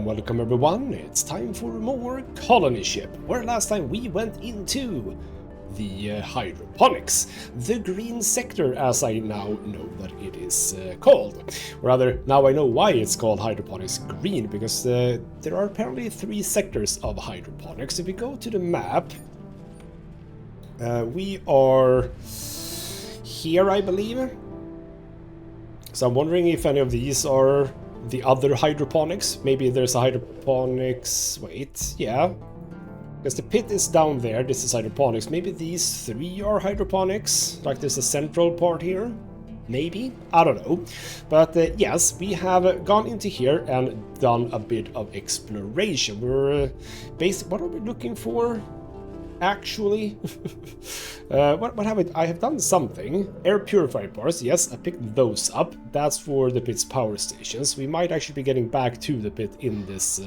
welcome everyone. It's time for more colonyship, where last time we went into the hydroponics, the green sector as I now know that it is called. Rather, now I know why it's called hydroponics green, because there are apparently 3 sectors of hydroponics. If we go to the map, we are here, I believe. So I'm wondering if any of these are the other hydroponics. Maybe there's a hydroponics... Wait, yeah. Because the pit is down there, this is hydroponics. Maybe these 3 are hydroponics? Like there's a central part here? Maybe? I don't know. But yes, we have gone into here and done a bit of exploration. We're... what are we looking for? Actually, what have I have done something. Air purifier parts, yes, I picked those up. That's for the pit's power stations. We might actually be getting back to the pit in this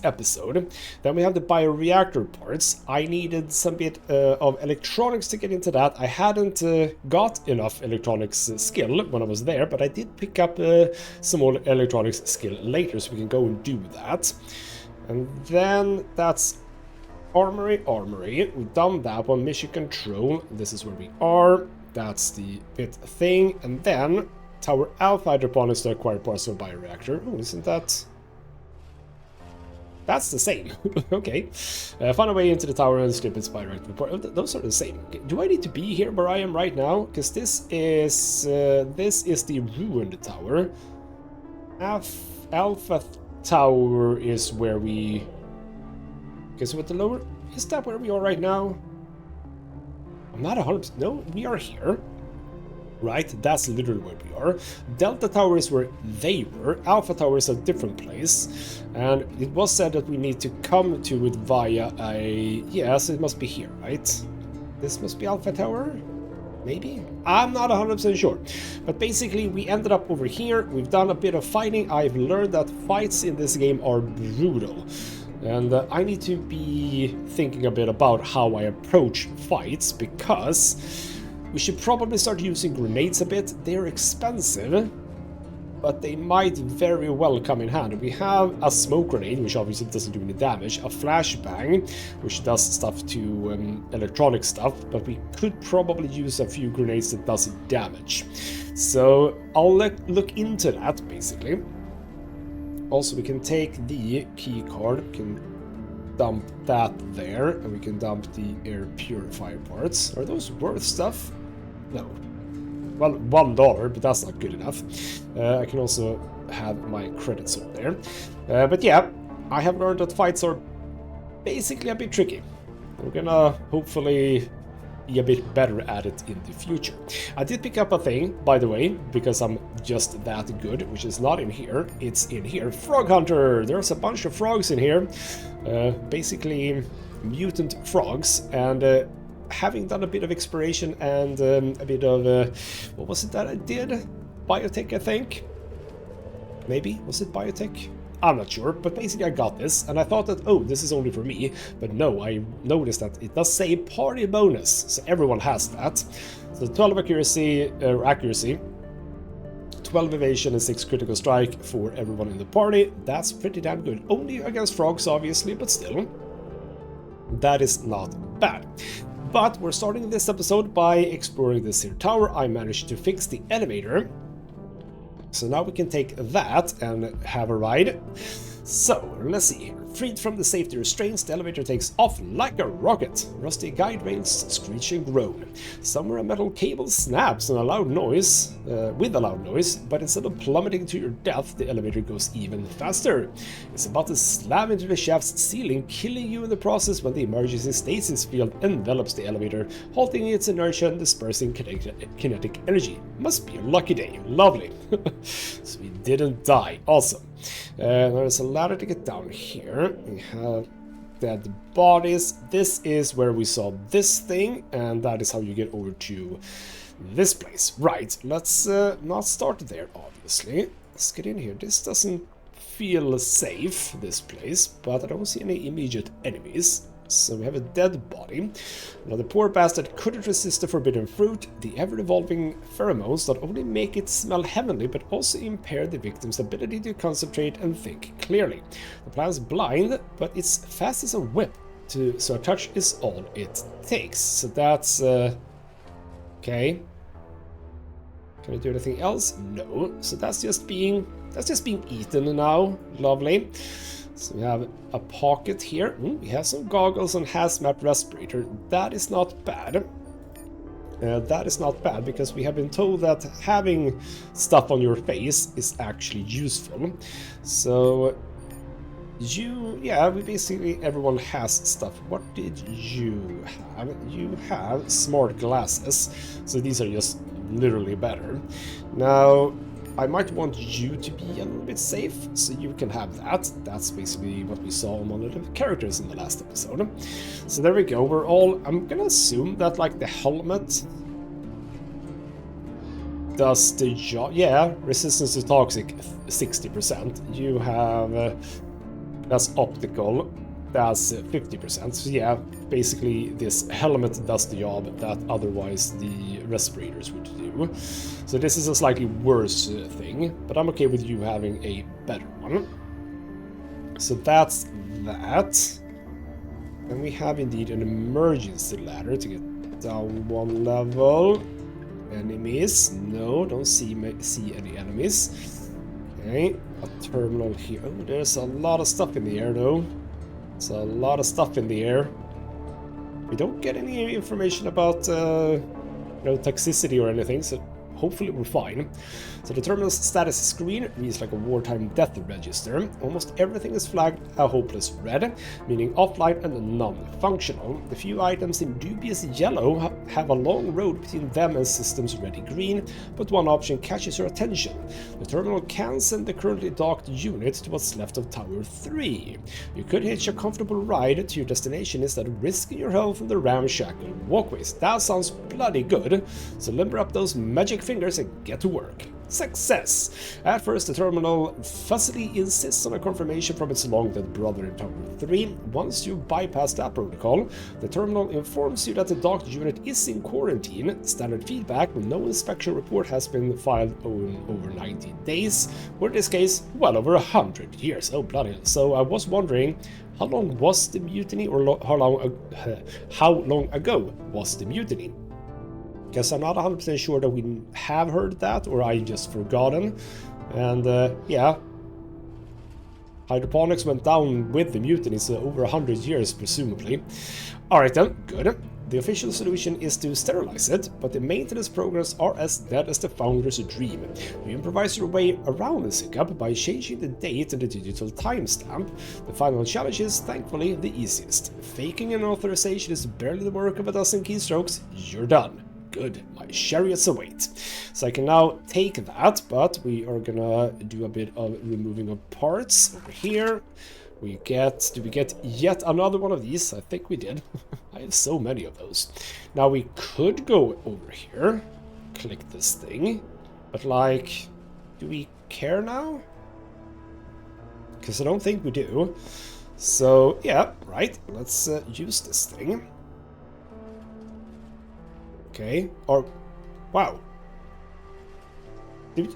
episode. Then we have the bioreactor parts. I needed some bit of electronics to get into that. I hadn't got enough electronics skill when I was there, but I did pick up some more electronics skill later, so we can go and do that. And then that's Armory. We've done that one. Mission control. This is where we are. That's the pit thing. And then Tower Alpha hydroponics to acquire parts of a bioreactor. Oh, isn't that... That's the same. Okay. Find a way into the tower and strip its bioreactor. Those are the same. Okay. Do I need to be here where I am right now? Because this is the ruined tower. Alpha tower is where we... Okay, so with the lower... Is that where we are right now? I'm not 100%... No, we are here. Right, that's literally where we are. Delta Tower is where they were. Alpha Tower is a different place. And it was said that we need to come to it via a... Yes, it must be here, right? This must be Alpha Tower? Maybe? I'm not 100% sure. But basically, we ended up over here. We've done a bit of fighting. I've learned that fights in this game are brutal. And I need to be thinking a bit about how I approach fights, because we should probably start using grenades a bit. They're expensive, but they might very well come in handy. We have a smoke grenade, which obviously doesn't do any damage, a flashbang, which does stuff to electronic stuff, but we could probably use a few grenades that does damage. So I'll look into that, basically. Also, we can take the key card, we can dump that there, and we can dump the air purifier parts. Are those worth stuff? No. Well, $1, but that's not good enough. I can also have my credits on there. But yeah, I have learned that fights are basically a bit tricky. We're gonna hopefully be a bit better at it in the future. I did pick up a thing, by the way, because I'm just that good, which is not in here, it's in here. Frog Hunter! There's a bunch of frogs in here. Basically mutant frogs, and having done a bit of exploration and a bit of... what was it that I did? Biotech, I think? Maybe? Was it biotech? I'm not sure, but basically I got this, and I thought that, oh, this is only for me, but no, I noticed that it does say party bonus, so everyone has that. So 12 accuracy, 12 evasion and 6 critical strike for everyone in the party. That's pretty damn good. Only against frogs, obviously, but still, that is not bad. But we're starting this episode by exploring this here tower. I managed to fix the elevator. So now we can take that and have a ride. So, let's see here. Freed from the safety restraints, the elevator takes off like a rocket. Rusty guide rails screech and groan. Somewhere a metal cable snaps with a loud noise, but instead of plummeting to your death, the elevator goes even faster. It's about to slam into the shaft's ceiling, killing you in the process when the emergency stasis field envelops the elevator, halting its inertia and dispersing kinetic energy. Must be a lucky day. Lovely. So we didn't die. Awesome. There's a ladder to get down here. We have dead bodies. This is where we saw this thing, and that is how you get over to this place. Right, let's not start there, obviously. Let's get in here. This doesn't feel safe, this place, but I don't see any immediate enemies. So we have a dead body. Now the poor bastard couldn't resist the forbidden fruit. The ever-evolving pheromones not only make it smell heavenly, but also impair the victim's ability to concentrate and think clearly. The plant's blind, but it's fast as a whip, so a touch is all it takes. So that's... okay. Can I do anything else? No. So that's just being eaten now. Lovely. So we have a pocket here. We have some goggles and hazmat respirator. That is not bad. That is not bad, because we have been told that having stuff on your face is actually useful. So basically everyone has stuff. What did you have? You have smart glasses. So these are just literally better. Now, I might want you to be a little bit safe, so you can have that. That's basically what we saw on one of the characters in the last episode. So there we go. We're all... I'm gonna assume that, like, the helmet does the job. Yeah, resistance to toxic, 60%. You have... that's optical. That's 50%. So yeah, basically this helmet does the job that otherwise the respirators would do. So this is a slightly worse thing, but I'm okay with you having a better one. So that's that. And we have indeed an emergency ladder to get down one level. Enemies? No, don't see any enemies. Okay, a terminal here. Oh, there's a lot of stuff in the air though. It's a lot of stuff in the air. We don't get any information about toxicity or anything, so hopefully we're fine. So the terminal's status screen reads like a wartime death register. Almost everything is flagged a hopeless red, meaning offline and non-functional. The few items in dubious yellow have a long road between them and systems ready green, but one option catches your attention. The terminal can send the currently docked unit to what's left of Tower 3. You could hitch a comfortable ride to your destination instead of risking your health from the ramshackle walkways. That sounds bloody good, so limber up those magic fingers and get to work. Success! At first, the terminal fussily insists on a confirmation from its long-dead brother in Tower 3. Once you bypass that protocol, the terminal informs you that the docked unit is in quarantine. Standard feedback when no inspection report has been filed in over 90 days, or in this case, well over 100 years. Oh, bloody hell. So I was wondering, how long was the mutiny, or how long ago was the mutiny? Because I'm not 100% sure that we have heard that, or I just forgotten. And yeah, Hydroponics went down with the mutiny, so over 100 years, presumably. Alright then, good. The official solution is to sterilize it, but the maintenance programs are as dead as the founder's dream. You improvise your way around this hiccup by changing the date and the digital timestamp. The final challenge is, thankfully, the easiest. Faking an authorization is barely the work of a dozen keystrokes. You're done. Good, my chariots await. So I can now take that, but we are gonna do a bit of removing of parts over here. Do we get yet another one of these? I think we did. I have so many of those. Now we could go over here, click this thing, but like, do we care now? Because I don't think we do. So yeah, right, let's use this thing. Okay, or, wow. Did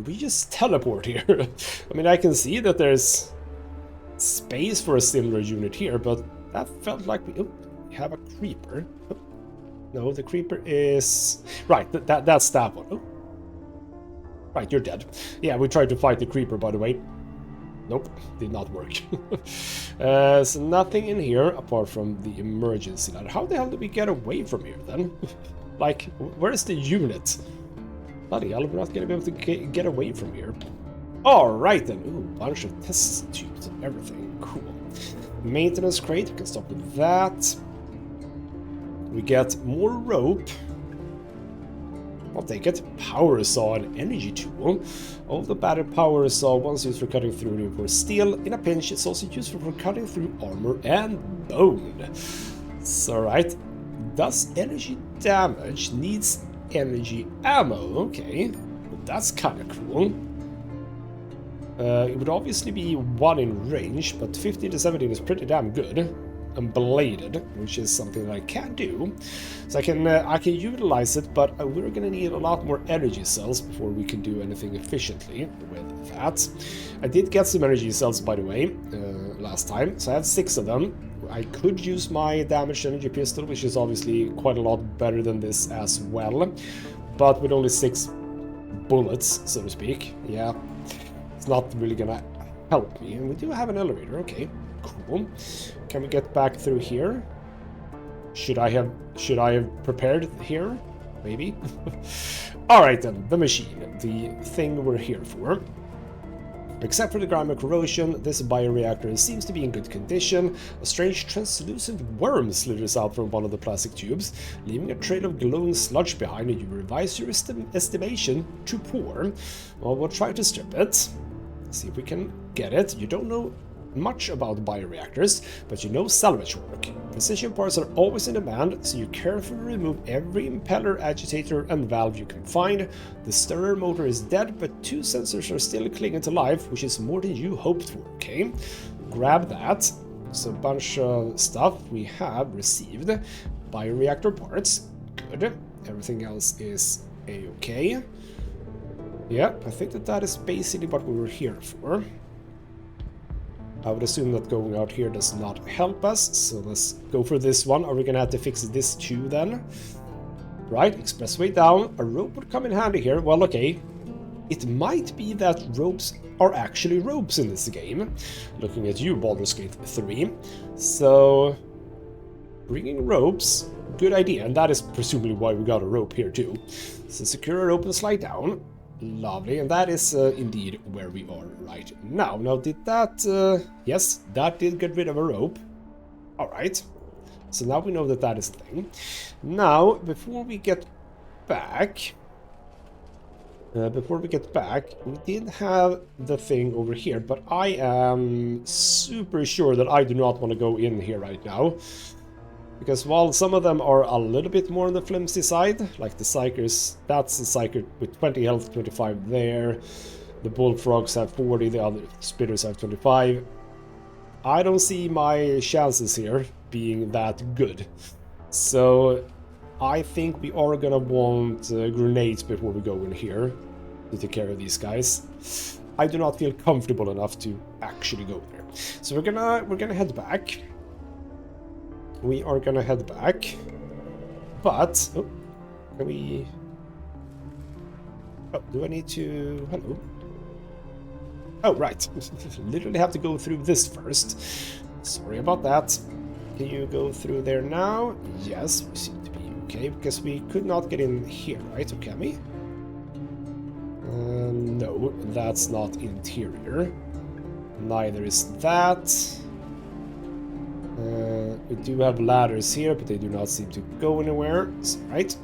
we just teleport here? I mean, I can see that there's space for a similar unit here, but that felt like we have a creeper. Oh, no, the creeper is... Right, that's that one. Oh. Right, you're dead. Yeah, we tried to fight the creeper, by the way. Nope, did not work. So nothing in here apart from the emergency ladder. How the hell did we get away from here then? Like, where's the unit? Bloody hell, we're not gonna be able to get away from here. Alright then. Ooh, bunch of test tubes and everything. Cool. Maintenance crate, we can stop with that. We get more rope. I'll take it. Power saw and energy tool. All the battered power saw once used for cutting through reinforced steel. In a pinch, it's also useful for cutting through armor and bone. So, right. Does energy damage, needs energy ammo. Okay. Well, that's kind of cool. It would obviously be 1 in range, but 15 to 17 is pretty damn good. And bladed, which is something that I can do. So I can utilize it, but we're gonna need a lot more energy cells before we can do anything efficiently with that. I did get some energy cells, by the way, last time, so I have 6 of them. I could use my damaged energy pistol, which is obviously quite a lot better than this as well, but with only 6 bullets, so to speak, yeah, it's not really gonna help me. And we do have an elevator, okay, cool. Can we get back through here? Should I have prepared here? Maybe. All right then, the machine, the thing we're here for. Except for the grime corrosion, this bioreactor seems to be in good condition. A strange translucent worm slithers out from one of the plastic tubes, leaving a trail of glowing sludge behind it. You revise your estimation to poor. Well, we'll try to strip it. See if we can get it. You don't know much about bioreactors, but you know salvage work. Precision parts are always in demand, so you carefully remove every impeller, agitator, and valve you can find. The stirrer motor is dead, but 2 sensors are still clinging to life, which is more than you hoped for, okay? Grab that. So a bunch of stuff we have received. Bioreactor parts, good. Everything else is a-okay. Yeah, I think that is basically what we were here for. I would assume that going out here does not help us, so let's go for this one. Are we gonna have to fix this too then? Right, expressway down. A rope would come in handy here. Well, okay. It might be that ropes are actually ropes in this game. Looking at you, Baldur's Gate 3. So, bringing ropes, good idea. And that is presumably why we got a rope here too. So secure a rope and slide down. Lovely, and that is indeed where we are right now. Now, did that... yes, that did get rid of a rope. Alright, so now we know that that is the thing. Now, before we get back... we did have the thing over here, but I am super sure that I do not want to go in here right now. Because while some of them are a little bit more on the flimsy side, like the Psychers, that's the Psyker with 20 health, 25 there. The Bullfrogs have 40, the other Spitters have 25. I don't see my chances here being that good. So I think we are gonna want grenades before we go in here to take care of these guys. I do not feel comfortable enough to actually go there. So we're gonna head back. We are gonna head back, but oh, can we? Oh, do I need to? Hello. Oh, right. Literally have to go through this first. Sorry about that. Can you go through there now? Yes, we seem to be okay because we could not get in here, right? Or can we? No, that's not interior. Neither is that. We do have ladders here, but they do not seem to go anywhere. It's right.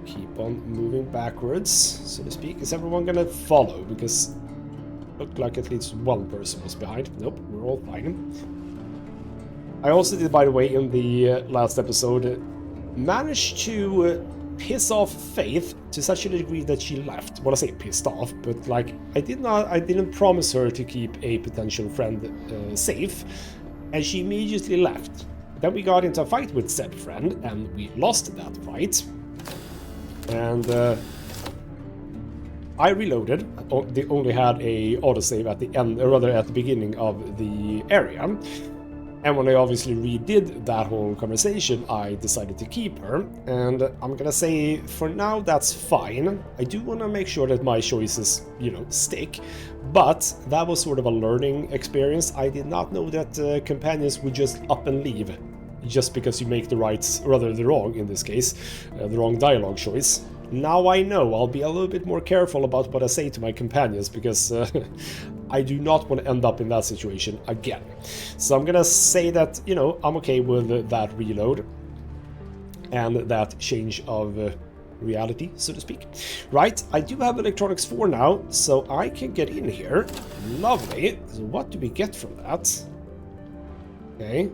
Keep on moving backwards, so to speak. Is everyone gonna follow? Because it looked like at least one person was behind. Nope, we're all fine. I also did, by the way, in the last episode, managed to piss off Faith to such a degree that she left. Well, I say pissed off, but like I didn't promise her to keep a potential friend safe. And she immediately left. Then we got into a fight with said friend, and we lost that fight. And I reloaded. They only had a autosave at the end, or rather at the beginning of the area. And when I obviously redid that whole conversation, I decided to keep her. And I'm gonna say, for now, that's fine. I do want to make sure that my choices, you know, stick. But that was sort of a learning experience. I did not know that companions would just up and leave. Just because you make the right, or rather the wrong, in this case, the wrong dialogue choice. Now I know. I'll be a little bit more careful about what I say to my companions, because I do not want to end up in that situation again. So I'm gonna say that, you know, I'm okay with that reload and that change of reality, so to speak. Right, I do have electronics 4 now, so I can get in here. Lovely. So what do we get from that? Okay.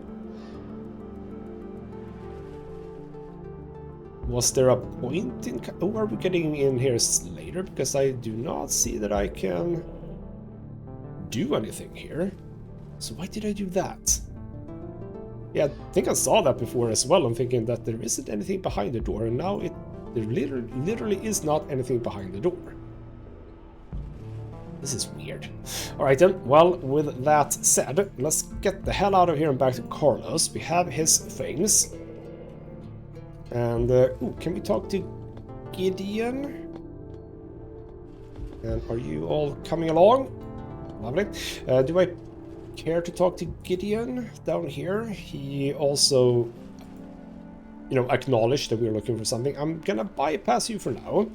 Was there a point in... Oh, are we getting in here later? Because I do not see that I can... do anything here. So why did I do that? Yeah, I think I saw that before as well. I'm thinking that there isn't anything behind the door, and now there literally is not anything behind the door. This is weird. Alright then, well, with that said, let's get the hell out of here and back to Carlos. We have his things. And, ooh, can we talk to Gideon? And are you all coming along? Lovely. Do I care to talk to Gideon down here? He also, you know, acknowledged that we were looking for something. I'm gonna bypass you for now.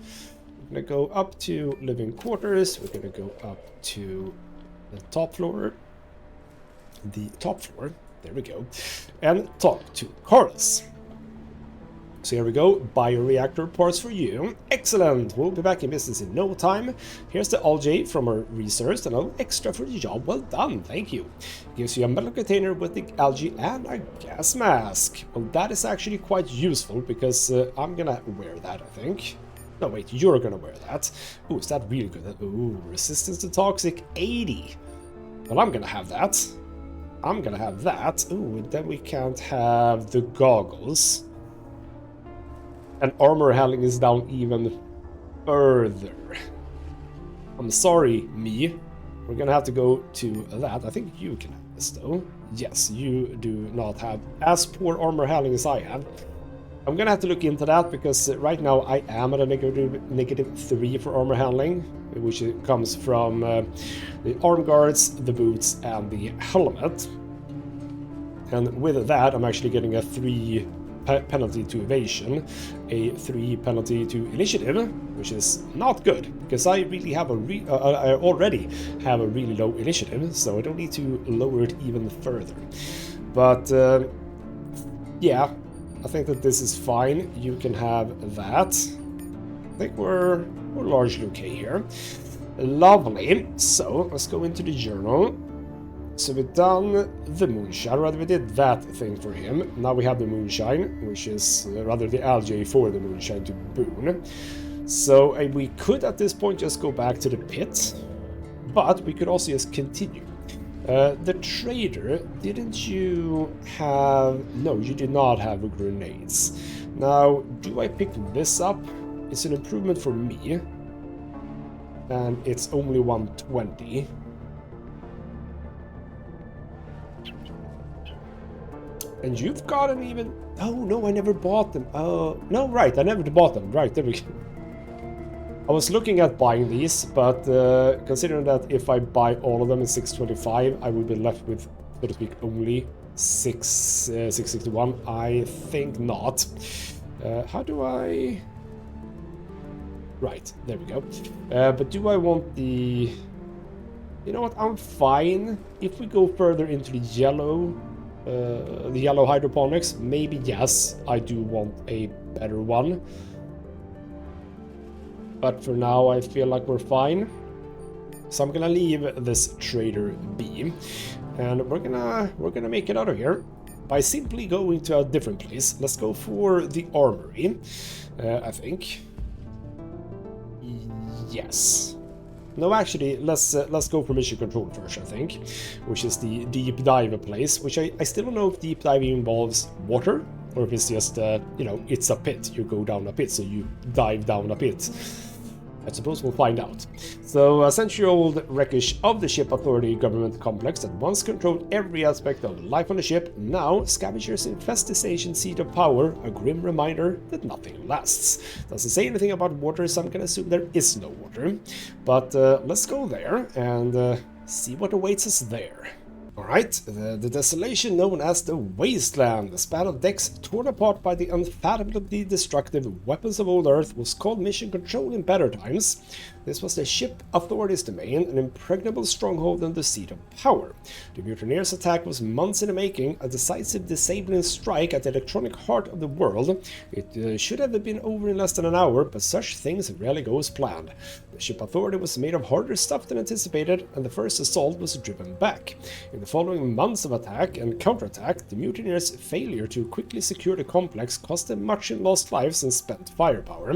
We're gonna go up to living quarters. We're gonna go up to the top floor. There we go. And talk to Carlos. So here we go, bioreactor parts for you. Excellent, we'll be back in business in no time. Here's the algae from our research, and a little extra for the job. Well done, thank you. Gives you a metal container with the algae and a gas mask. Well, that is actually quite useful, because I'm gonna wear that, I think. No, wait, you're gonna wear that. Ooh, is that really good? Ooh, resistance to toxic, 80. Well, I'm gonna have that. I'm gonna have that. Ooh, and then we can't have the goggles. And armor handling is down even further. I'm sorry, me. We're gonna have to go to that. I think you can have this, though. Yes, you do not have as poor armor handling as I have. I'm gonna have to look into that, because right now I am at a negative 3 for armor handling, which comes from the arm guards, the boots, and the helmet. And with that, I'm actually getting a 3 penalty to evasion, a 3 penalty to initiative, which is not good, because I really have I already have a really low initiative, so I don't need to lower it even further. But yeah, I think that this is fine. You can have that. I think we're largely okay here. Lovely. So let's go into the journal. So we've done the moonshine, rather we did that thing for him. Now we have the moonshine, which is rather the algae for the moonshine to boon. So we could at this point just go back to the pit, but we could also just continue. The trader, didn't you have... No, you did not have grenades. Now, do I pick this up? It's an improvement for me, and it's only 120. And you've got an even... Oh, no, I never bought them. Oh, no, right, I never bought them. Right, there we go. I was looking at buying these, but considering that if I buy all of them in 625, I will be left with, so to speak, only 661. I think not. How do I... Right, there we go. But do I want the... You know what, I'm fine. If we go further into the yellow hydroponics, maybe yes, I do want a better one. But for now, I feel like we're fine. So I'm gonna leave this trader be, and we're gonna make it out of here by simply going to a different place. Let's go for the armory. I think. Yes. No, actually, let's go for mission control first, I think, which is the deep dive place, which I still don't know if deep diving involves water, or if it's just, you know, it's a pit. You go down a pit, so you dive down a pit. I suppose we'll find out. So, a century-old wreckage of the Ship Authority government complex that once controlled every aspect of life on the ship, now scavengers infest this ancient seat of power, a grim reminder that nothing lasts. Doesn't say anything about water, so I'm gonna assume there is no water. But let's go there and see what awaits us there. Alright, the desolation known as the Wasteland, the span of decks torn apart by the unfathomably destructive weapons of old Earth, was called Mission Control in better times. This was the Ship Authority's domain, an impregnable stronghold and the seat of power. The mutineers' attack was months in the making, a decisive disabling strike at the electronic heart of the world. It should have been over in less than an hour, but such things rarely go as planned. The Ship Authority was made of harder stuff than anticipated, and the first assault was driven back. It the following months of attack and counterattack, the mutineers' failure to quickly secure the complex cost them much in lost lives and spent firepower.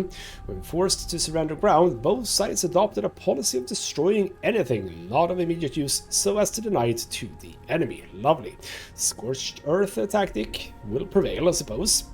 When forced to surrender ground, both sides adopted a policy of destroying anything not of immediate use so as to deny it to the enemy. Lovely. Scorched earth tactic will prevail, I suppose.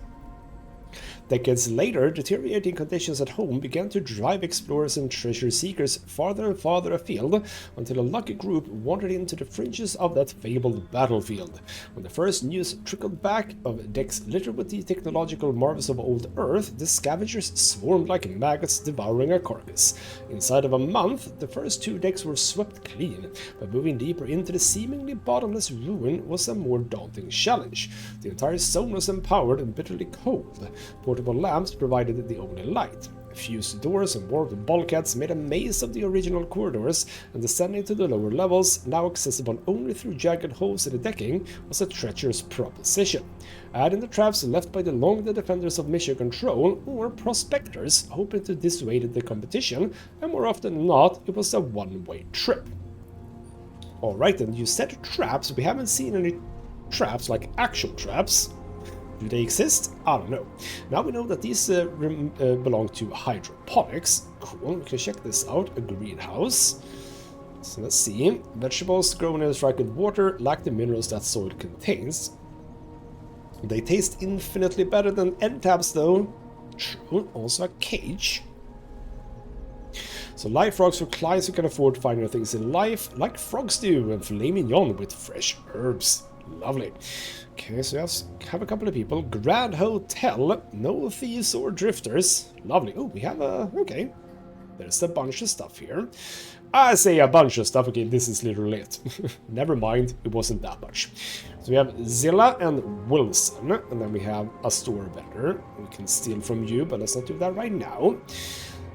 Decades later, deteriorating conditions at home began to drive explorers and treasure seekers farther and farther afield until a lucky group wandered into the fringes of that fabled battlefield. When the first news trickled back of decks littered with the technological marvels of old Earth, the scavengers swarmed like maggots devouring a carcass. Inside of a month, the first 2 decks were swept clean, but moving deeper into the seemingly bottomless ruin was a more daunting challenge. The entire zone was empowered and bitterly cold. Portable lamps provided the only light. Fused doors and warped bulkheads made a maze of the original corridors, and descending to the lower levels, now accessible only through jagged holes in the decking, was a treacherous proposition. Add in the traps left by the long-dead defenders of mission control, or prospectors hoping to dissuade the competition, and more often than not, it was a one-way trip. Alright then, you said traps. We haven't seen any traps, like actual traps. Do they exist? I don't know. Now we know that these belong to hydroponics. Cool, we can check this out. A greenhouse. So let's see. Vegetables grown in recycled water lack the minerals that soil contains. They taste infinitely better than end tabs though. True, also a cage. So live frogs for clients who can afford finer things in life, like frogs do, and filet mignon with fresh herbs. Lovely. Okay, so we have a couple of people. Grand Hotel, no thieves or drifters. Lovely. Oh, we have a... okay. There's a bunch of stuff here. I say a bunch of stuff. Okay, this is literally it. Never mind, it wasn't that much. So we have Zilla and Wilson, and then we have a store vendor. We can steal from you, but let's not do that right now.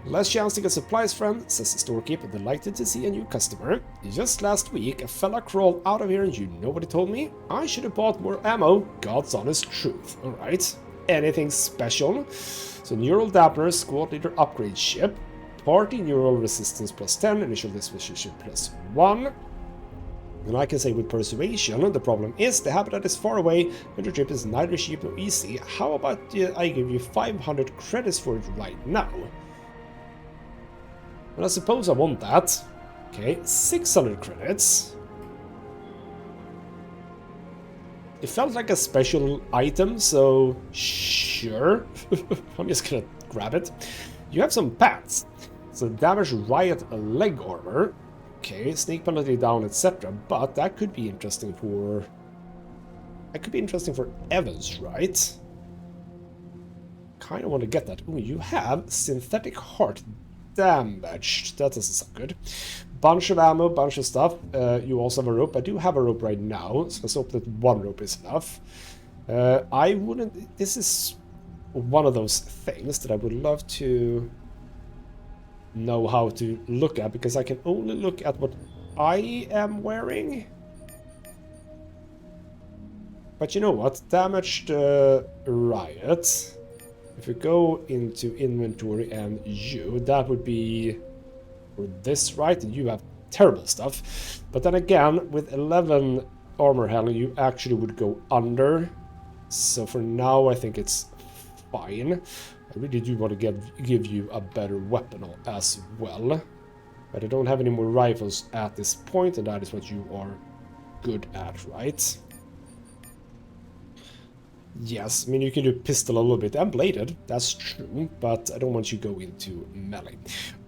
Last chance to get supplies, friend, says the storekeeper, delighted to see a new customer. Just last week, a fella crawled out of here and you know what he told me? I should have bought more ammo. God's honest truth. Alright. Anything special? So neural dampener, squad leader upgrade ship. Party neural resistance plus 10, initial disposition plus 1. And I can say with persuasion, the problem is the habitat is far away and the trip is neither cheap nor easy. How about I give you 500 credits for it right now? And I suppose I want that. Okay, 600 credits. It felt like a special item, so sure. I'm just gonna grab it. You have some pants. So damage riot leg armor. Okay, sneak penalty down, etc. But that could be interesting for... that could be interesting for Evans, right? Kinda want to get that. Ooh, you have synthetic heart damage. That doesn't sound good. Bunch of ammo, bunch of stuff. You also have a rope. I do have a rope right now, so let's hope that 1 rope is enough. I wouldn't... this is one of those things that I would love to know how to look at, because I can only look at what I am wearing. But you know what? Damaged riot. If we go into inventory and you, that would be for this, right? And you have terrible stuff. But then again, with 11 armor handling, you actually would go under. So for now, I think it's fine. I really do want to give you a better weapon as well. But I don't have any more rifles at this point, and that is what you are good at, right? Yes, I mean, you can do pistol a little bit, and bladed, that's true, but I don't want you to go into melee.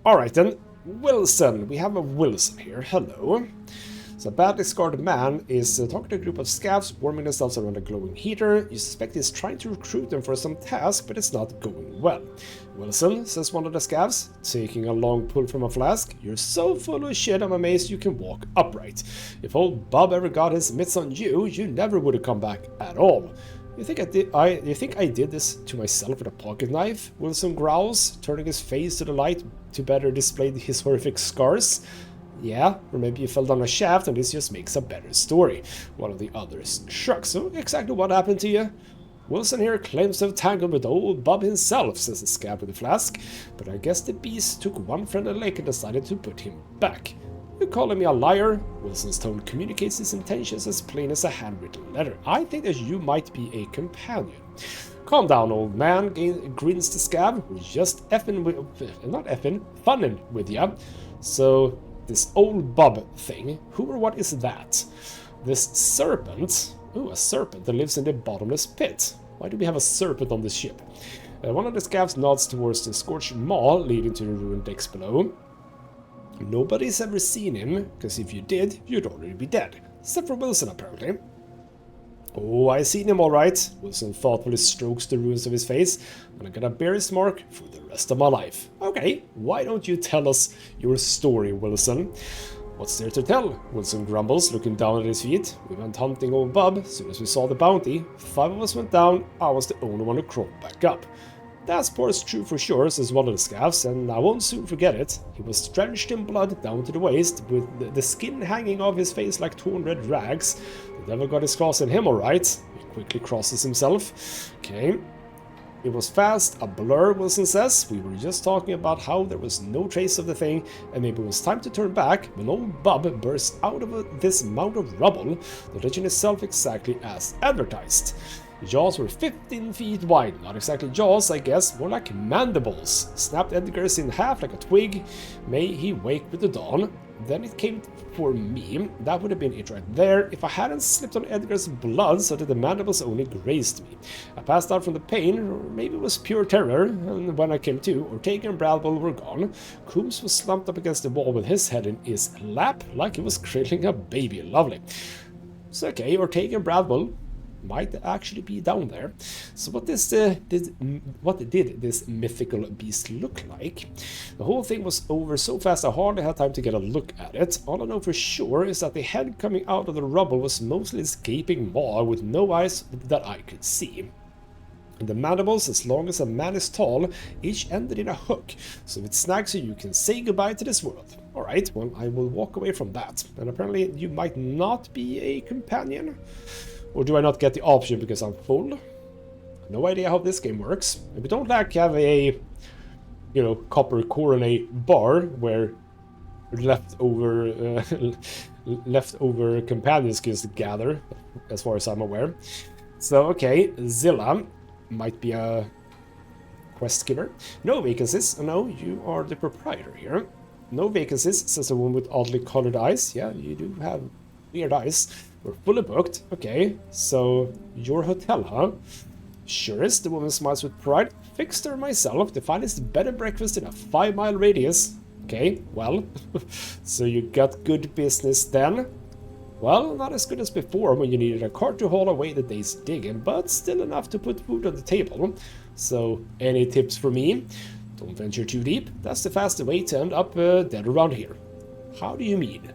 Alright then, Wilson, we have a Wilson here, hello. So a badly scarred man is talking to a group of scavs, warming themselves around a glowing heater. You suspect he's trying to recruit them for some task, but it's not going well. Wilson, says one of the scavs, taking a long pull from a flask, you're so full of shit I'm amazed you can walk upright. If old Bob ever got his mitts on you, you never would have come back at all. You think I did this to myself with a pocket knife? Wilson growls, turning his face to the light to better display his horrific scars. Yeah, or maybe you fell down a shaft and this just makes a better story. One of the others shrugs. So exactly what happened to you? Wilson here claims to have tangled with old Bob himself, says the scab with the flask. But I guess the beast took one friend of the lake and decided to put him back. You're calling me a liar? Wilson's tone communicates his intentions as plain as a handwritten letter. I think that you might be a companion. Calm down, old man, grins the scab. We're just effing with... not effing, funning with ya. So, this old bub thing, who or what is that? This serpent... Ooh, a serpent that lives in the bottomless pit. Why do we have a serpent on this ship? One of the scabs nods towards the scorched maw leading to the ruined decks below. Nobody's ever seen him, because if you did, you'd already be dead. Except for Wilson, apparently. Oh, I seen him all right. Wilson thoughtfully strokes the ruins of his face, and I'm gonna bear his mark for the rest of my life. Okay, why don't you tell us your story, Wilson? What's there to tell? Wilson grumbles, looking down at his feet. We went hunting old Bub. As soon as we saw the bounty, 5 of us went down. I was the only one who crawled back up. That part's true for sure, says one of the scabs, and I won't soon forget it. He was drenched in blood down to the waist, with the skin hanging off his face like torn red rags. The devil got his claws in him, alright. He quickly crosses himself. Okay. It was fast, a blur, Wilson says. We were just talking about how there was no trace of the thing, and maybe it was time to turn back when old Bub burst out of this mound of rubble, the legend itself exactly as advertised. The jaws were 15 feet wide, not exactly jaws, I guess, more like mandibles. Snapped Edgar's in half like a twig. May he wake with the dawn. Then it came for me. That would have been it right there, if I hadn't slipped on Edgar's blood so that the mandibles only grazed me. I passed out from the pain, or maybe it was pure terror, and when I came to, Ortega and Bradwell were gone. Coombs was slumped up against the wall with his head in his lap, like he was cradling a baby. Lovely. So okay, Ortega and Bradwell might actually be down there. So what did this mythical beast look like? The whole thing was over so fast I hardly had time to get a look at it. All I know for sure is that the head coming out of the rubble was mostly this gaping maw with no eyes that I could see. And the mandibles, as long as a man is tall, each ended in a hook, so if it snags you, you can say goodbye to this world. Alright, well, I will walk away from that. And apparently you might not be a companion. Or do I not get the option because I'm full? No idea how this game works. If we don't like have a, you know, copper coronet bar where leftover companions can gather, as far as I'm aware. So okay, Zilla might be a quest giver. No vacancies. No, you are the proprietor here. No vacancies, says a woman with oddly colored eyes. Yeah, you do have weird eyes. We're fully booked. Okay, so your hotel, huh? Sure is, the woman smiles with pride. Fixed her myself, the finest bed and breakfast in a 5-mile radius. Okay, well, so you got good business then. Well, not as good as before when you needed a cart to haul away the day's digging, but still enough to put food on the table. So, any tips for me? Don't venture too deep. That's the fastest way to end up dead around here. How do you mean?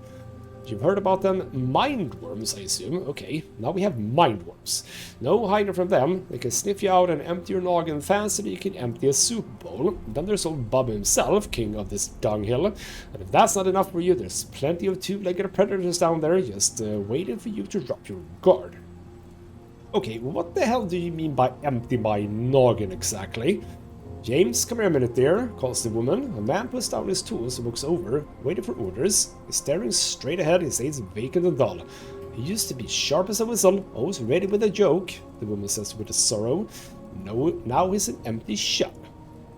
You've heard about them mindworms, I assume. Okay, now we have mindworms. No hiding from them. They can sniff you out and empty your noggin fast so you can empty a soup bowl. Then there's old Bub himself, king of this dunghill. And if that's not enough for you, there's plenty of two-legged predators down there just waiting for you to drop your guard. Okay, what the hell do you mean by empty my noggin exactly? James, come here a minute there, calls the woman. A man puts down his tools and looks over, waiting for orders. He's staring straight ahead, his eyes vacant and dull. He used to be sharp as a whistle, always ready with a joke, the woman says with a sorrow. No, now he's an empty shell.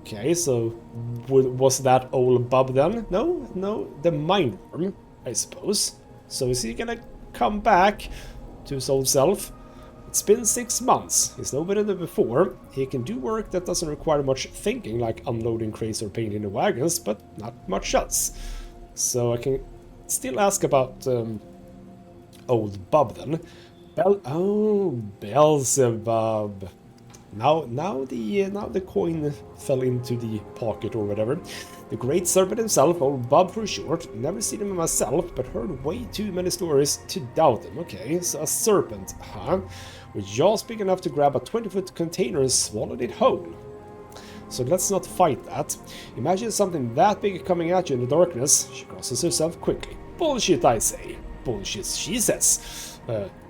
Okay, so was that old Bub then? No, the mindworm, I suppose. So is he gonna come back to his old self? It's been 6 months. He's no better than before. He can do work that doesn't require much thinking, like unloading crates or painting the wagons, but not much else. So I can still ask about old Bub then. Beelzebub. Now the coin fell into the pocket or whatever. The great serpent himself, old Bub for short. Never seen him myself, but heard way too many stories to doubt him. Okay, so a serpent, huh? With jaws big enough to grab a 20-foot container and swallow it whole. So let's not fight that. Imagine something that big coming at you in the darkness. She crosses herself quickly. Bullshit, I say. Bullshit, she says.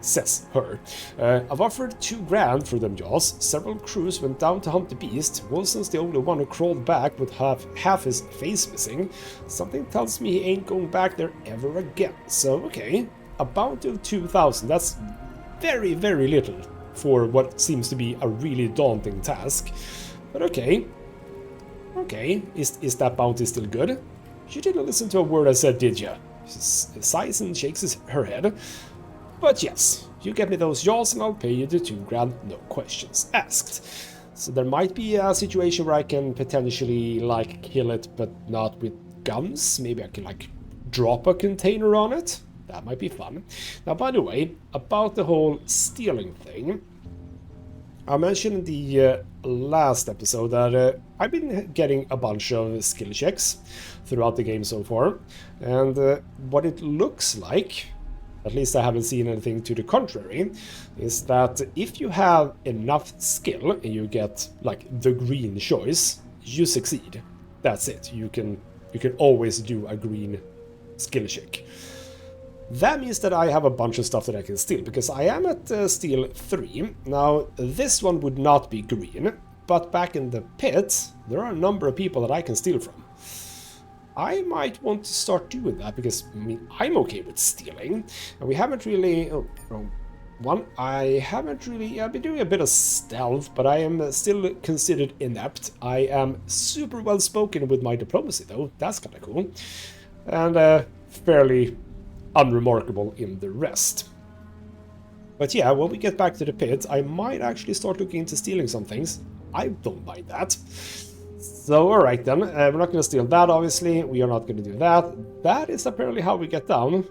says her. I've offered 2 grand for them jaws. Several crews went down to hunt the beast. Wilson's the only one who crawled back with half his face missing. Something tells me he ain't going back there ever again. So, okay, a bounty of 2,000. That's very, very little for what seems to be a really daunting task. But okay. Okay, is that bounty still good? You didn't listen to a word I said, did ya? She sighs and shakes her head. But yes, you get me those jaws and I'll pay you the 2 grand, no questions asked. So there might be a situation where I can potentially, like, kill it, but not with guns. Maybe I can, like, drop a container on it. That might be fun. Now, by the way, about the whole stealing thing, I mentioned in the last episode that I've been getting a bunch of skill checks throughout the game so far, and what it looks like, at least I haven't seen anything to the contrary, is that if you have enough skill and you get like the green choice, you succeed. That's it. You can always do a green skill check. That means that I have a bunch of stuff that I can steal, because I am at steel 3. Now, this one would not be green, but back in the pit, there are a number of people that I can steal from. I might want to start doing that, because, I mean, I'm okay with stealing, and we haven't really... I've been doing a bit of stealth, but I am still considered inept. I am super well spoken with my diplomacy, though. That's kind of cool. And fairly unremarkable in the rest. But yeah, when we get back to the pit, I might actually start looking into stealing some things. I don't mind that. So, alright then, we're not going to steal that, obviously. We are not going to do that. That is apparently how we get down.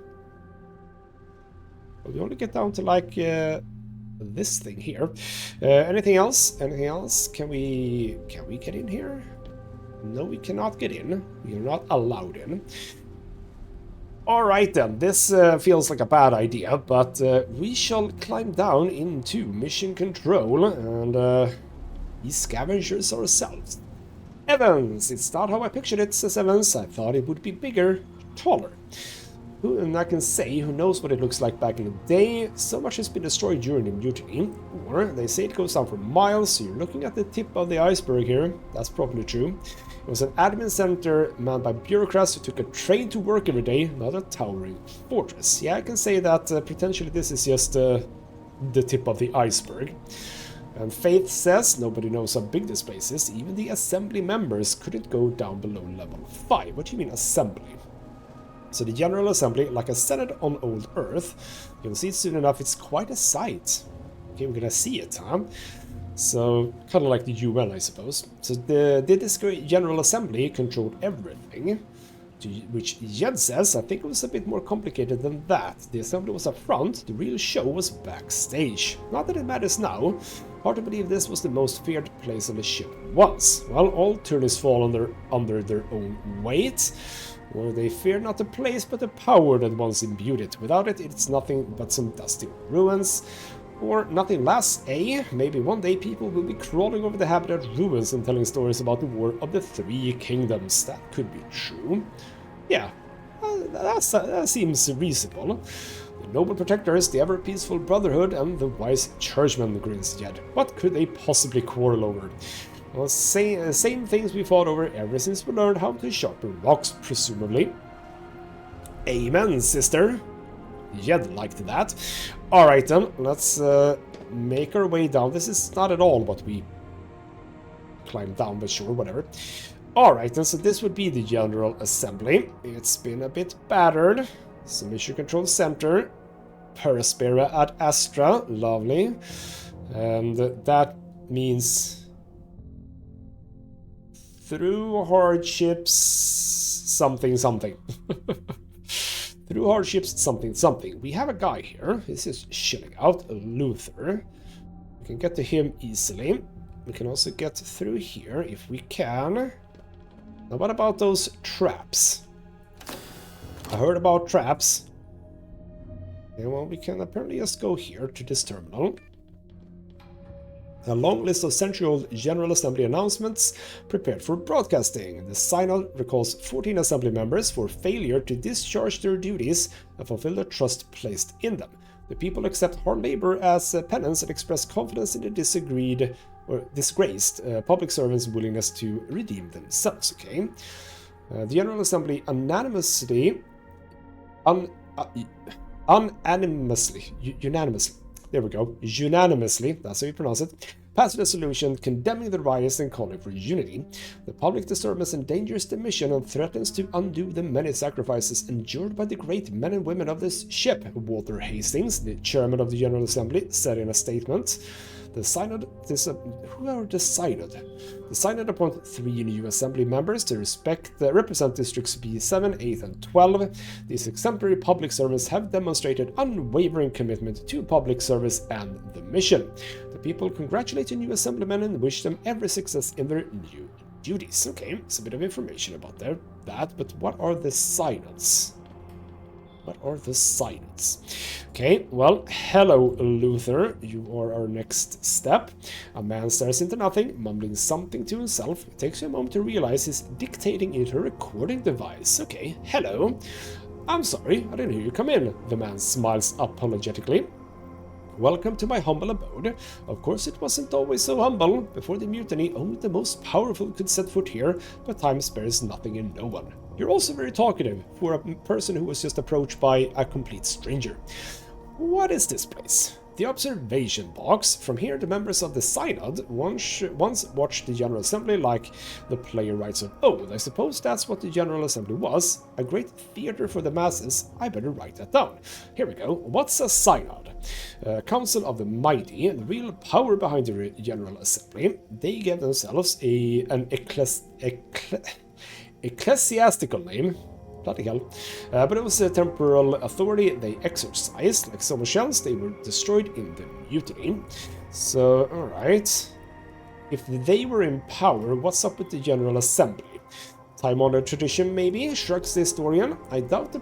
We only get down to, like, this thing here. Anything else? Anything else? Can we get in here? No, we cannot get in. We are not allowed in. Alright then, this feels like a bad idea, but we shall climb down into mission control and be scavengers ourselves. Evans! It's not how I pictured it, says Evans. I thought it would be bigger, taller. And I can say, who knows what it looks like back in the day. So much has been destroyed during the mutiny. Or, they say it goes on for miles, so you're looking at the tip of the iceberg here. That's probably true. It was an admin center manned by bureaucrats who took a train to work every day, not a towering fortress. Yeah, I can say that potentially this is just the tip of the iceberg. And Faith says nobody knows how big this place is. Even the assembly members couldn't go down below level 5. What do you mean assembly? So the General Assembly, like a Senate on old Earth, you'll see it soon enough, it's quite a sight. Okay, we're gonna see it, huh? So, kind of like the UN, I suppose. So this General Assembly controlled everything, which Jed says, I think it was a bit more complicated than that. The assembly was up front, the real show was backstage. Not that it matters now. Hard to believe this was the most feared place on the ship once. Well, all tyrannies fall under their own weight. Or they fear not the place, but the power that once imbued it. Without it, it's nothing but some dusty ruins. Or nothing less, eh? Maybe one day people will be crawling over the habitat ruins and telling stories about the War of the Three Kingdoms. That could be true. Yeah, that seems reasonable. The noble protectors, the ever-peaceful brotherhood, and the wise churchman, grins Jed. What could they possibly quarrel over? Well, same things we fought over ever since we learned how to sharpen rocks, presumably. Amen, sister. Jed liked that. Alright then, let's make our way down. This is not at all what we climbed down, but sure, whatever. Alright then, so this would be the General Assembly. It's been a bit battered. So Mission Control Center. Perispera ad Astra, lovely. And that means through hardships something. Through hardships, something. We have a guy here. This is chilling out. Luther. We can get to him easily. We can also get through here if we can. Now, what about those traps? I heard about traps. Yeah, well, we can apparently just go here to this terminal. A long list of century-old General Assembly announcements prepared for broadcasting. The sign-out recalls 14 Assembly members for failure to discharge their duties and fulfill the trust placed in them. The people accept hard labor as penance and express confidence in the disgraced public servants' willingness to redeem themselves. Okay. The General Assembly unanimously, there we go, unanimously, that's how you pronounce it, passed a resolution condemning the riots and calling for unity. The public disturbance endangers the mission and threatens to undo the many sacrifices endured by the great men and women of this ship, Walter Hastings, the chairman of the General Assembly, said in a statement. The Synod appointed 3 new Assembly members to represent Districts B7, 8, and 12. These exemplary public servants have demonstrated unwavering commitment to public service and the mission. The people congratulate the new Assemblymen and wish them every success in their new duties. Okay, it's a bit of information about that, but what are the Synods? What are the Synods? Okay, well, hello, Luther. You are our next step. A man stares into nothing, mumbling something to himself. It takes you a moment to realize he's dictating into a recording device. Okay, hello. I'm sorry, I didn't hear you come in. The man smiles apologetically. Welcome to my humble abode. Of course, it wasn't always so humble. Before the mutiny, only the most powerful could set foot here, but time spares nothing and no one. You're also very talkative for a person who was just approached by a complete stranger. What is this place? The observation box. From here, the members of the Synod once watched the General Assembly like the playwrights of old. I suppose that's what the General Assembly was. A great theater for the masses. I better write that down. Here we go. What's a Synod? Council of the Mighty, the real power behind the General Assembly. They gave themselves an ecclesiastical name. Bloody hell. But it was a temporal authority they exercised. Like so much else, they were destroyed in the mutiny. So, alright. If they were in power, what's up with the General Assembly? Time-honored tradition, maybe? Shrugs the historian. I doubt the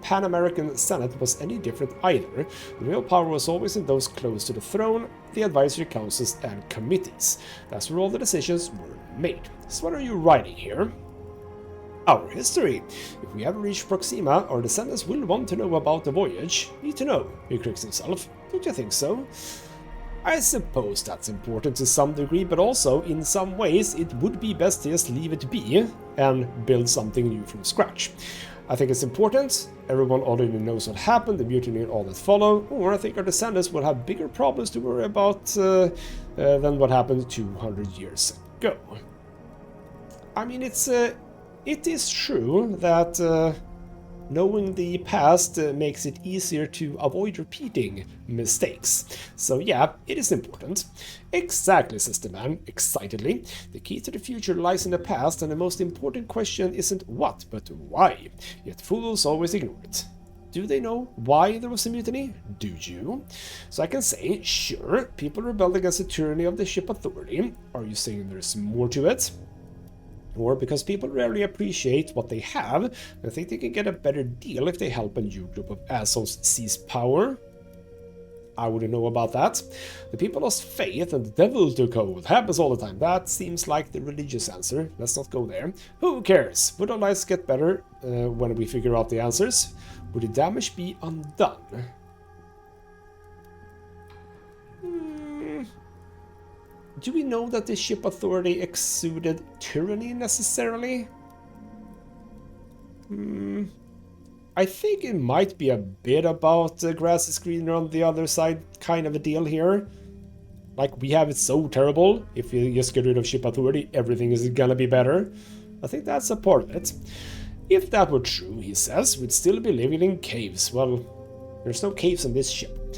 Pan-American Senate was any different either. The real power was always in those close to the throne, the advisory councils and committees. That's where all the decisions were made. So what are you writing here? Our history. If we ever reach Proxima, our descendants will want to know about the voyage. Need to know, he corrects himself. Don't you think so? I suppose that's important to some degree, but also, in some ways, it would be best to just leave it be and build something new from scratch. I think it's important. Everyone already knows what happened, the mutiny and all that follow, or I think our descendants will have bigger problems to worry about than what happened 200 years ago. I mean, it is true that knowing the past makes it easier to avoid repeating mistakes. So yeah, it is important. Exactly, says the man, excitedly. The key to the future lies in the past, and the most important question isn't what, but why. Yet fools always ignore it. Do they know why there was a mutiny? Do you? So I can say, sure, people rebelled against the tyranny of the ship authority. Are you saying there's more to it? Or because people rarely appreciate what they have and think they can get a better deal if they help a new group of assholes seize power? I wouldn't know about that. The people lost faith and the devil took hold. Happens all the time. That seems like the religious answer. Let's not go there. Who cares? Would our lives get better when we figure out the answers? Would the damage be undone? Do we know that the ship authority exuded tyranny necessarily? I think it might be a bit about grass is greener on the other side kind of a deal here. Like, we have it so terrible, if you just get rid of ship authority, everything is gonna be better. I think that's a part of it. If that were true, he says, we'd still be living in caves. Well, there's no caves on this ship.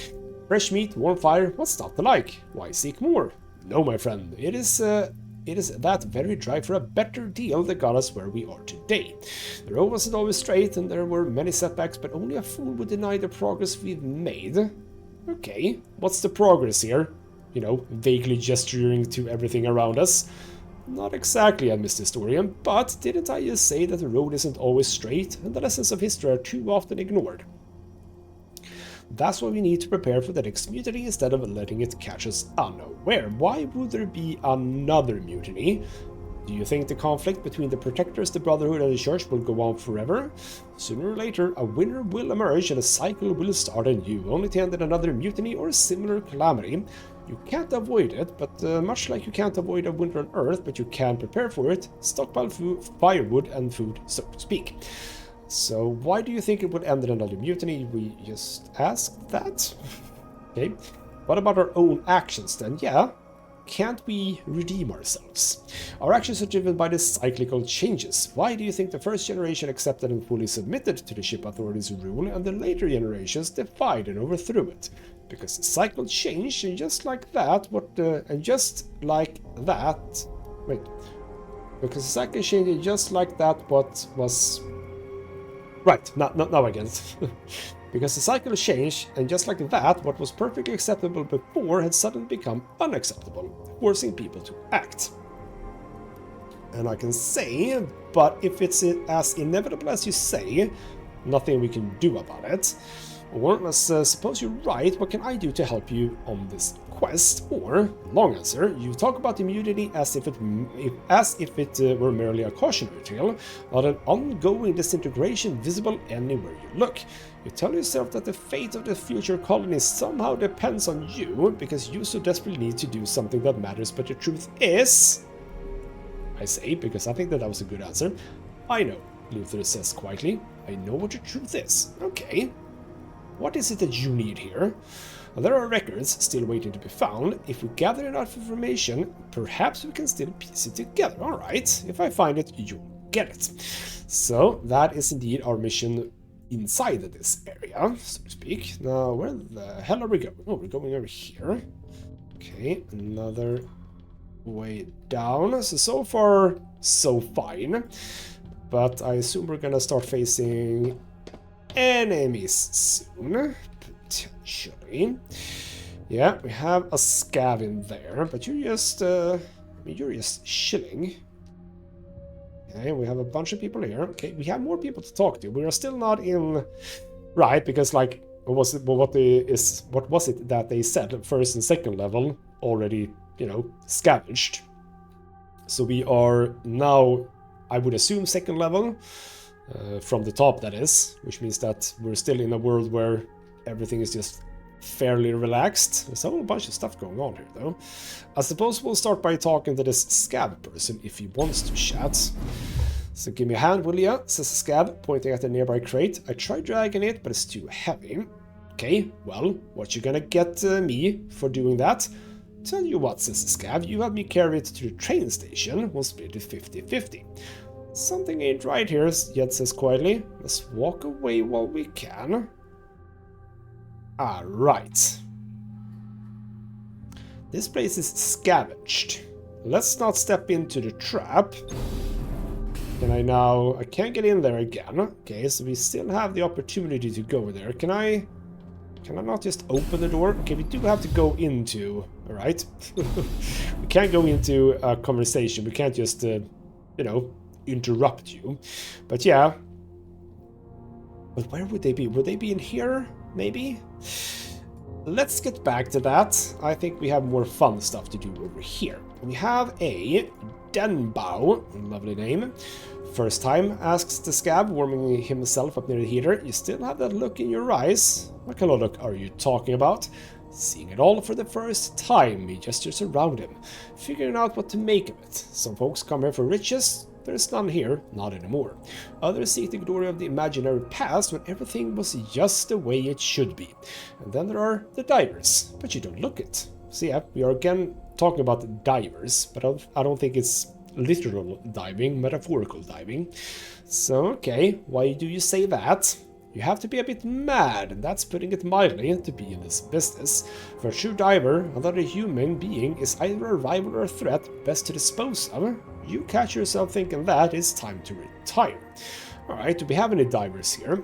Fresh meat, warm fire, what's not to like? Why seek more? No, my friend, it is that very drive for a better deal that got us where we are today. The road wasn't always straight, and there were many setbacks, but only a fool would deny the progress we've made. Okay, what's the progress here? You know, vaguely gesturing to everything around us. Not exactly, Mr. Historian, but didn't I just say that the road isn't always straight, and the lessons of history are too often ignored? That's why we need to prepare for the next mutiny instead of letting it catch us unaware. Why would there be another mutiny? Do you think the conflict between the Protectors, the Brotherhood, and the Church will go on forever? Sooner or later, a winner will emerge and a cycle will start anew, only to end in another mutiny or a similar calamity. You can't avoid it, but much like you can't avoid a winter on Earth, but you can prepare for it, stockpile firewood and food, so to speak. So why do you think it would end in another mutiny? We just asked that. Okay. What about our own actions then? Yeah. Can't we redeem ourselves? Our actions are driven by the cyclical changes. Why do you think the first generation accepted and fully submitted to the ship authorities' rule and the later generations defied and overthrew it? Because the cycle changed, and just like that, because the cycle changed, and just like that, what was... Right, now again. Because the cycle changed, and just like that, what was perfectly acceptable before had suddenly become unacceptable, forcing people to act. And I can say, but if it's as inevitable as you say, nothing we can do about it. Or let's suppose you're right, what can I do to help you on this quest? Or, long answer, you talk about the mutiny as if it were merely a cautionary tale, not an ongoing disintegration visible anywhere you look. You tell yourself that the fate of the future colonies somehow depends on you, because you so desperately need to do something that matters, but the truth is... I say, because I think that was a good answer. I know, Luther says quietly. I know what the truth is. Okay. What is it that you need here? Well, there are records still waiting to be found. If we gather enough information, perhaps we can still piece it together. Alright, if I find it, you'll get it. So, that is indeed our mission inside this area, so to speak. Now, where the hell are we going? Oh, we're going over here. Okay, another way down. So far, so fine. But I assume we're gonna start facing enemies soon, potentially. Yeah, we have a scav in there, but you're just, you're just chilling. Okay, we have a bunch of people here. Okay, we have more people to talk to. We are still not in... Right, because, like, what was it that they said? First and second level already, you know, scavenged. So we are now, I would assume, second level. From the top, that is. Which means that we're still in a world where everything is just fairly relaxed. There's a whole bunch of stuff going on here, though. I suppose we'll start by talking to this scav person, if he wants to chat. So give me a hand, will ya? Says the scav, pointing at the nearby crate. I tried dragging it, but it's too heavy. Okay, well, what you gonna get me for doing that? Tell you what, says the scav, you have me carry it to the train station. We'll split it 50-50. Something ain't right here, Jed says quietly. Let's walk away while we can. Alright. This place is scavenged. Let's not step into the trap. Can I now... I can't get in there again. Okay, so we still have the opportunity to go there. Can I not just open the door? Okay, we do have to go into... Alright. We can't go into a conversation. We can't just, you know, interrupt you. But yeah. But where would they be? Would they be in here? Maybe? Let's get back to that. I think we have more fun stuff to do over here. We have a Denbao, lovely name. First time, asks the scab, warming himself up near the heater. You still have that look in your eyes. What kind of look are you talking about? Seeing it all for the first time, he gestures around him, figuring out what to make of it. Some folks come here for riches. There's none here, not anymore. Others seek the glory of the imaginary past when everything was just the way it should be. And then there are the divers, but you don't look it. So yeah, we are again talking about divers, but I don't think it's literal diving, metaphorical diving. So okay, why do you say that? You have to be a bit mad, and that's putting it mildly, to be in this business. For a true diver, another human being is either a rival or a threat best to dispose of. You catch yourself thinking that it's time to retire. Alright, do we have any divers here?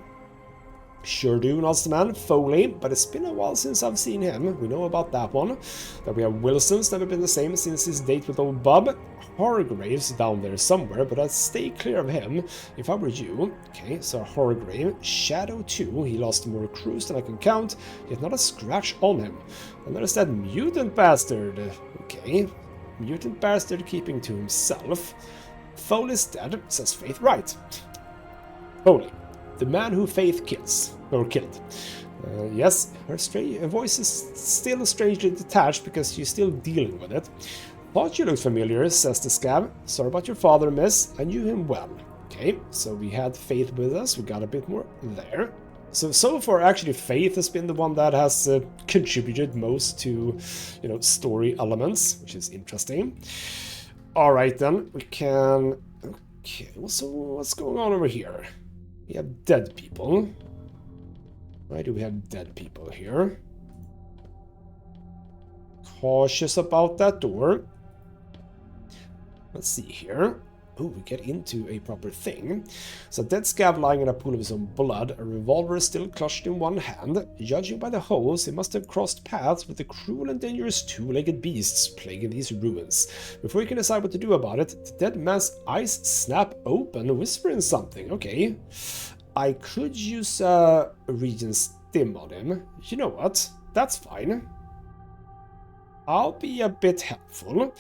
Sure do, nods the man, Foley, but it's been a while since I've seen him. We know about that one. Then we have Wilson's never been the same since his date with old Bub. Hargrave's down there somewhere, but I'd stay clear of him if I were you. Okay, so Hargrave. Shadow 2, he lost more crews than I can count, yet not a scratch on him. And there's that mutant bastard. Okay, mutant bastard keeping to himself. Foal is dead, says Faith. Right. Holy. The man who Faith kills. Or killed. Yes, her voice is still strangely detached because she's still dealing with it. Thought you looked familiar, says the scab. Sorry about your father, miss. I knew him well. Okay, so we had Faith with us. We got a bit more there. So far, actually, Faith has been the one that has contributed most to, you know, story elements, which is interesting. All right, then. We can... Okay, so what's going on over here? We have dead people. Why do we have dead people here? Cautious about that door. Let's see here. Oh, we get into a proper thing. So dead scab lying in a pool of his own blood, a revolver still clutched in one hand. Judging by the holes, he must have crossed paths with the cruel and dangerous two-legged beasts plaguing these ruins. Before you can decide what to do about it, the dead man's eyes snap open, whispering something. Okay. I could use a regen stim on him. You know what? That's fine. I'll be a bit helpful.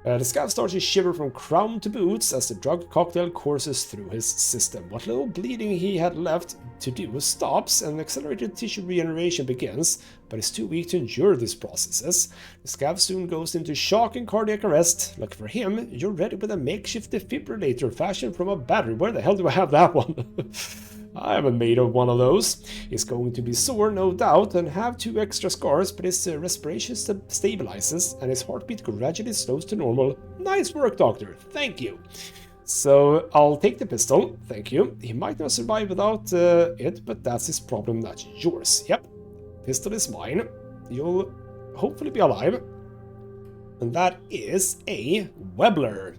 The scab starts to shiver from crown to boots as the drug cocktail courses through his system. What little bleeding he had left to do stops, and accelerated tissue regeneration begins, but is too weak to endure these processes. The scab soon goes into shock and cardiac arrest. Lucky for him, you're ready with a makeshift defibrillator fashioned from a battery. Where the hell do I have that one? I haven't made of one of those. He's going to be sore, no doubt, and have 2 extra scars, but his respiration stabilizes and his heartbeat gradually slows to normal. Nice work, Doctor. Thank you. So I'll take the pistol. Thank you. He might not survive without it, but that's his problem, not yours. Yep. Pistol is mine. You'll hopefully be alive. And that is a Webbler.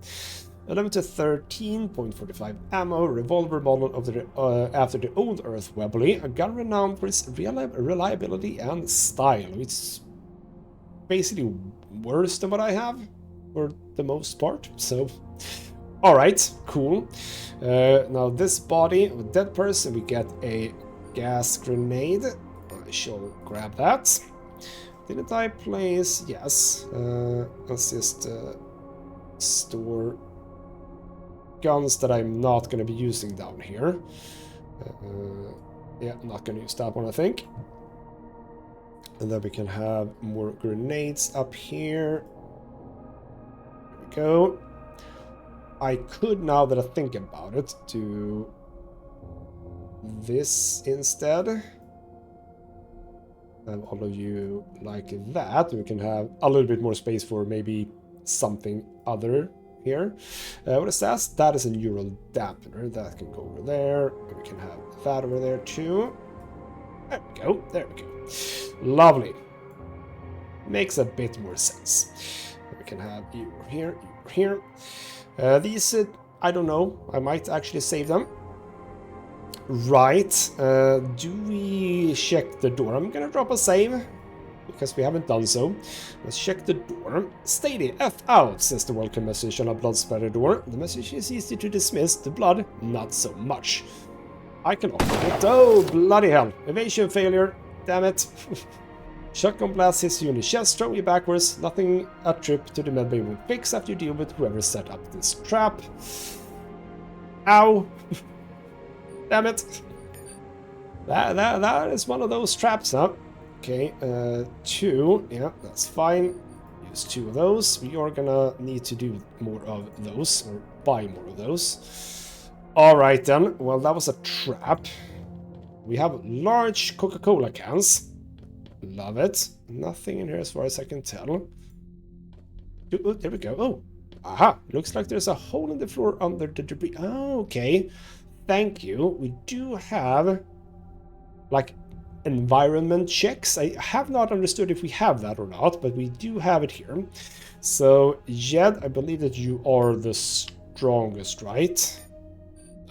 11 to 13.45 ammo, revolver model of the, after the old Earth Webley, a gun renowned for its reliability and style. It's basically worse than what I have, for the most part, so... Alright, cool. Now this body of a dead person, we get a gas grenade. I shall grab that. Didn't I place... Yes. Let's just store... guns that I'm not going to be using down here. Yeah, I'm not going to use that one, I think. And then we can have more grenades up here. There we go. I could, now that I think about it, do this instead. Have all of you like that. We can have a little bit more space for maybe something other here. What is that? That is a neural dampener. That can go over there. And we can have that over there too. There we go. There we go. Lovely. Makes a bit more sense. We can have you over here, you over here. These, I don't know. I might actually save them. Right. Do we check the door? I'm gonna drop a save, because we haven't done so. Let's check the door. Stay the F out, says the welcome message on a blood spatter door. The message is easy to dismiss, the blood, not so much. I can open it. Oh, bloody hell. Evasion failure. Damn it. Shotgun blast hits you in the chest, throwing you backwards. Nothing a trip to the medbay will fix after you deal with whoever set up this trap. Ow. Damn it. That is one of those traps, huh? Okay, 2. Yeah, that's fine. Use 2 of those. We are gonna need to do more of those, or buy more of those. Alright then. Well, that was a trap. We have large Coca-Cola cans. Love it. Nothing in here as far as I can tell. Oh, there we go. Oh, aha. Looks like there's a hole in the floor under the debris. Oh, okay. Thank you. We do have, like, environment checks. I have not understood if we have that or not, but we do have it here. So, Jed, I believe that you are the strongest, right?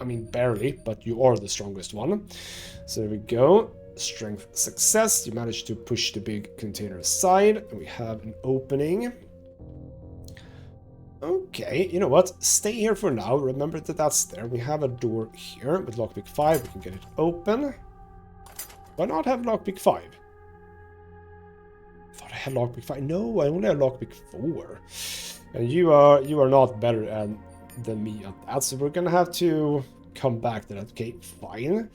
I mean, barely, but you are the strongest one. So there we go. Strength success. You managed to push the big container aside, and we have an opening. Okay, you know what? Stay here for now. Remember that that's there. We have a door here with lockpick 5. We can get it open. Why not have lockpick 5? I thought I had lockpick 5. No, I only have lockpick 4. And you are not better than me at that, so we're gonna have to come back to that. Okay, fine.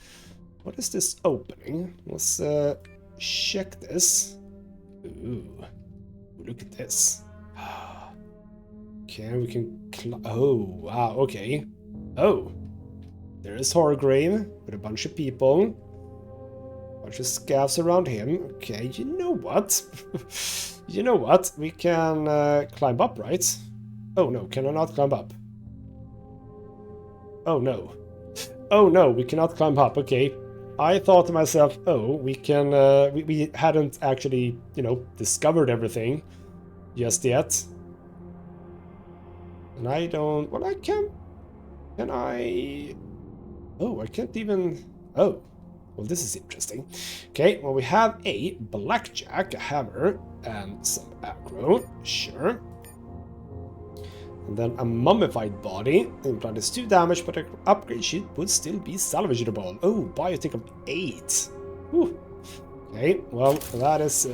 What is this opening? Let's check this. Ooh, look at this. Okay, we can oh, wow, okay. Oh, there is Horgrave with a bunch of people. Bunch of scavs around him. Okay, you know what? You know what? We can climb up, right? Oh no, can I not climb up? Oh no. Oh no, we cannot climb up. Okay. I thought to myself, oh, we can, we hadn't actually, you know, discovered everything just yet. And I don't, well, I can I, oh, I can't even, oh, well, this is interesting. Okay, well, we have a blackjack, a hammer, and some aggro, sure. And then a mummified body. Implant is 2 damage, but an upgrade sheet would still be salvageable. Oh, biotic of 8. Whew. Okay, well, that is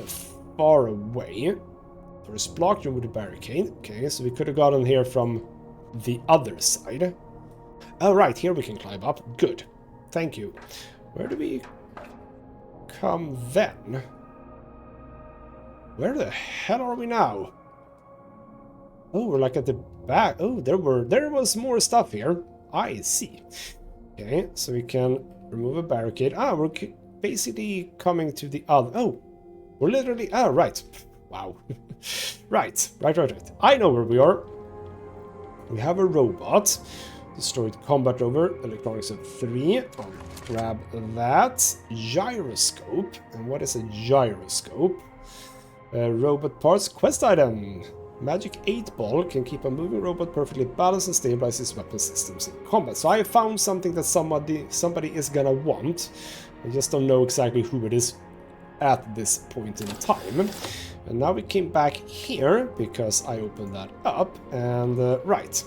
far away. First block, remove the barricade. Okay, so we could have gotten here from the other side. Oh, right, here we can climb up. Good. Thank you. Where do we come then? Where the hell are we now? Oh, we're like at the back. Oh, there was more stuff here. I see. Okay, so we can remove a barricade. Ah, we're basically coming to the other. Oh, we're literally. Ah, right. Wow. Right. I know where we are. We have a robot. Destroyed combat rover. Electronics of 3. I'll grab that. Gyroscope. And what is a gyroscope? Robot parts. Quest item. Magic 8-ball can keep a moving robot perfectly balanced and stabilize his weapon systems in combat. So I found something that somebody is gonna want. I just don't know exactly who it is at this point in time. And now we came back here because I opened that up. And right.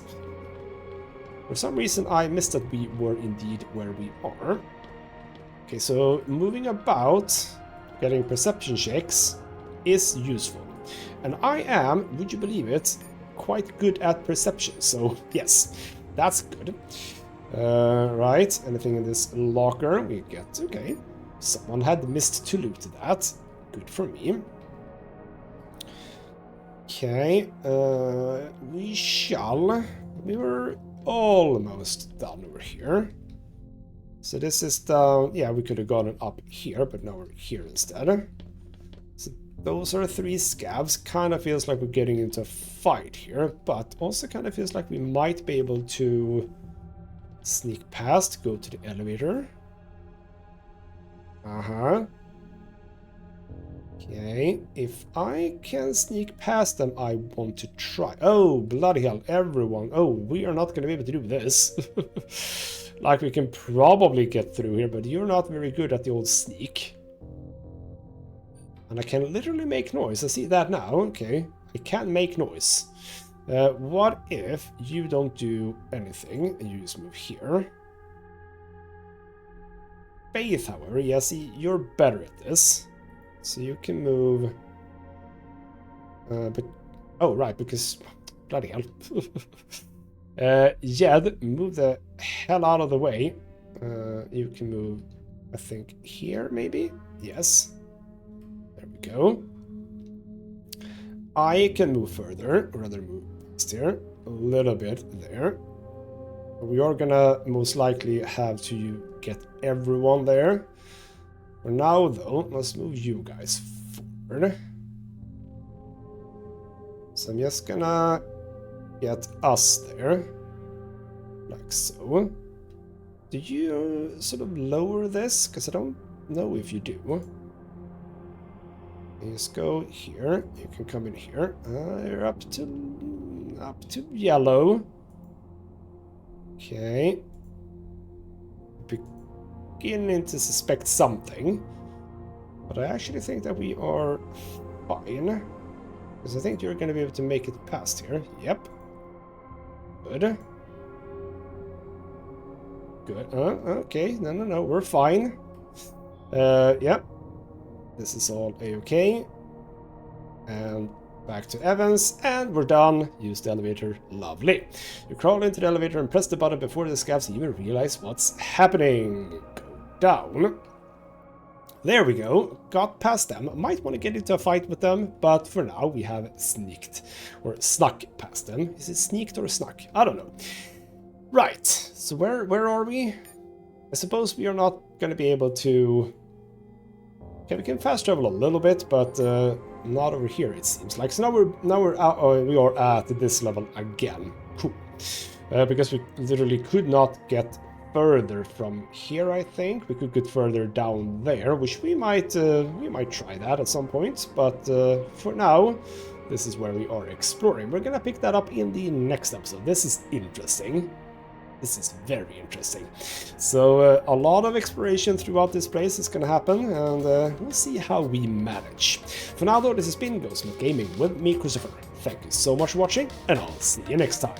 For some reason I missed that we were indeed where we are. Okay, so moving about, getting perception checks is useful. And I am, would you believe it, quite good at perception. So yes, that's good. Right, anything in this locker we get? Okay, someone had missed to loot that. Good for me. Okay, we were almost done over here. So this is down, yeah, we could have gone up here, but now we're here instead. So those are 3 scavs. Kind of feels like we're getting into a fight here, but also kind of feels like we might be able to sneak past, go to the elevator. Okay, if I can sneak past them, I want to try. Oh, bloody hell, everyone. Oh, we are not going to be able to do this. Like, we can probably get through here, but you're not very good at the old sneak. And I can literally make noise. I see that now. Okay, I can make noise. What if you don't do anything and you just move here? Faith, however, yeah, see, you're better at this. So you can move... but... Oh, right, because... Bloody hell. Jed, move the hell out of the way. You can move, I think, here, maybe? Yes. There we go. I can move further, or rather move past here. A little bit there. We are gonna most likely have to get everyone there. For now, though, let's move you guys forward. So I'm just gonna get us there, like so. Do you sort of lower this? Because I don't know if you do. You just go here. You can come in here. You're up to yellow. Okay. Beginning to suspect something, but I actually think that we are fine, because I think you're going to be able to make it past here. Yep. Good. Good. Okay. No. We're fine. Yep. This is all a-okay. And Back to Evans, and we're done. Use the elevator. Lovely. You crawl into the elevator and press the button before the scavs even realize what's happening. Go down. There we go. Got past them. Might want to get into a fight with them, but for now we have sneaked. Or snuck past them. Is it sneaked or snuck? I don't know. Right. So where are we? I suppose we are not going to be able to... Okay, we can fast travel a little bit, but not over here, it seems like. So we are at this level again. Cool. Because we literally could not get further from here, I think. We could get further down there, which we might try that at some point. But for now, this is where we are exploring. We're gonna pick that up in the next episode. This is interesting. This is very interesting. So a lot of exploration throughout this place is going to happen, and we'll see how we manage. For now though, this has been ghostmutgaming with me, Christopher. Thank you so much for watching, and I'll see you next time.